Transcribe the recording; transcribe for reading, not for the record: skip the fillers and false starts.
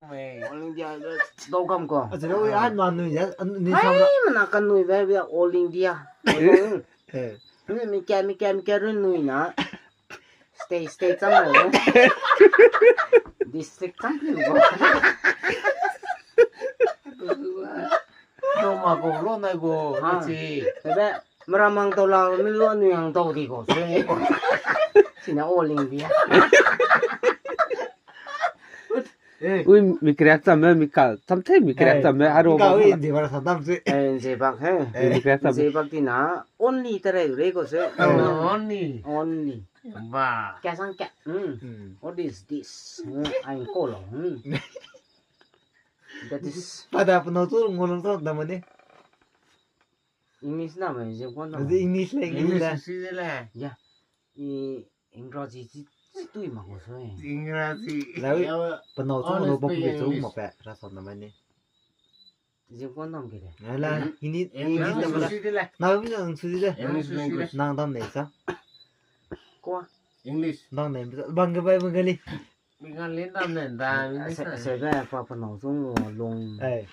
mày All India đâu cầm co. 아, 저러고 안 맞는 이제 니 Hay 삼라. mà là con nuôi về All India. 예. Nên mình kêu rồi nuôi nó. Stay trong rồi. District trong thì có. 너 mà cũng luôn này cô 그렇지 Thế bé, mà ra mang tàu là mình luôn nuôi hàng tàu thì có rồi. Chỉ là All India. 예. ui mi krak tame mi ka tamte mi krak tame aro 그러니까 ba 왜 이제 말아 산담스. Dễ bạc he. mi krak tame Dễ bạc thì nó only tới đây có rồi. 언니 Only. bà Kẻ sang kẻ. What is this? Anh cô lòng. That is 바다 분노도 모는 거 담네. English nào mà dễ quan tâm. 이제 잉글리시 랭귀지다. 잉글리시 시절에 야, 이 잉그라지 찌뚜이 막 웃어. 잉글리시 라위 분노도 뭐 먹게 좀 먹게. 라서 담네. 이제 관tâm 그래. 알라 히니 잉글리시 히니 시절에 나비는 수지데. 잉글리시 랭귀지 낭담 내서. Qua. 잉글리시 낭 내서 방금 방글리. mình ăn lên tầm nền ta mình Sẽ về qua phần nào xuống lùng. 에.